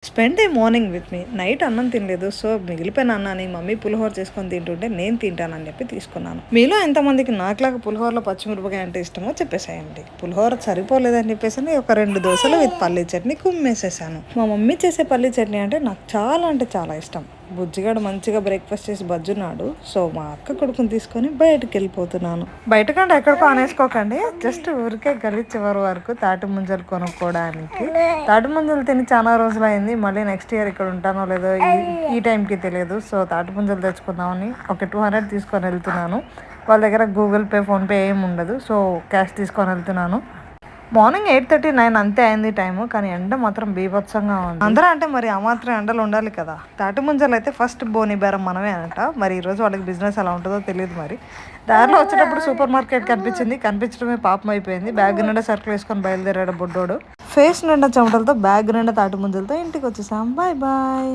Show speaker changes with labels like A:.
A: Spend A morning with me. Night అన్నం తినలేదు, so మిగిలిపోయిన అన్నాన్ని మమ్మీ పులిహోర చేసుకొని తింటుంటే నేను తింటానని చెప్పి తీసుకున్నాను. మీలో ఎంతమందికి నాకులాగా పులిహోరలో పచ్చిమిరపకాయ అంటే ఇష్టమో చెప్పేసేయండి. పులిహోర సరిపోలేదని చెప్పేసి ఒక 2 దోశలు విత్ పల్లీ చట్నీ కుమ్మేసేసాను. మా మమ్మీ చేసే పల్లీ చట్నీ అంటే నాకు చాలా అంటే చాలా ఇష్టం. బుజ్జిగాడు మంచిగా బ్రేక్ఫాస్ట్ చేసి బజ్జున్నాడు. సో మా అక్క కొడుకుని తీసుకొని బయటకు వెళ్ళిపోతున్నాను. బయటకంటే ఎక్కడికో అనేసుకోకండి, జస్ట్ ఊరికే గలి చివరి వరకు తాటి ముంజలు కొనుక్కోవడానికి. తాటి ముంజలు తిని చాలా రోజులు అయింది. మళ్ళీ నెక్స్ట్ ఇయర్ ఇక్కడ ఉంటానో లేదో ఈ టైంకి తెలియదు. సో తాటి ముంజలు తెచ్చుకుందామని ఒక 200 తీసుకొని వెళ్తున్నాను. వాళ్ళ దగ్గర గూగుల్ పే, ఫోన్పే ఏమి ఉండదు. సో క్యాష్ తీసుకొని వెళ్తున్నాను. మార్నింగ్ 8:39 అంతే అయింది టైము, కానీ ఎండ మాత్రం బీభత్సంగా ఉంది. అందరూ అంటే మరి ఆ మాత్రం ఎండలు ఉండాలి కదా. తాటి ముంజలు అయితే ఫస్ట్ బోని బేరం మనమే అనట. మరి ఈరోజు వాళ్ళకి బిజినెస్ ఎలా ఉంటుందో తెలియదు. మరి దారిలో వచ్చేటప్పుడు సూపర్ మార్కెట్ కనిపించడమే పాపం అయిపోయింది. బ్యాగ్ నిండా సరుకులు వేసుకొని బయలుదేరాడు బుడ్డోడు. ఫేస్ నిండా చెమటలతో, బ్యాగ్ నిండా తాటి ముంజలతో ఇంటికి వచ్చేసాం. Bye bye.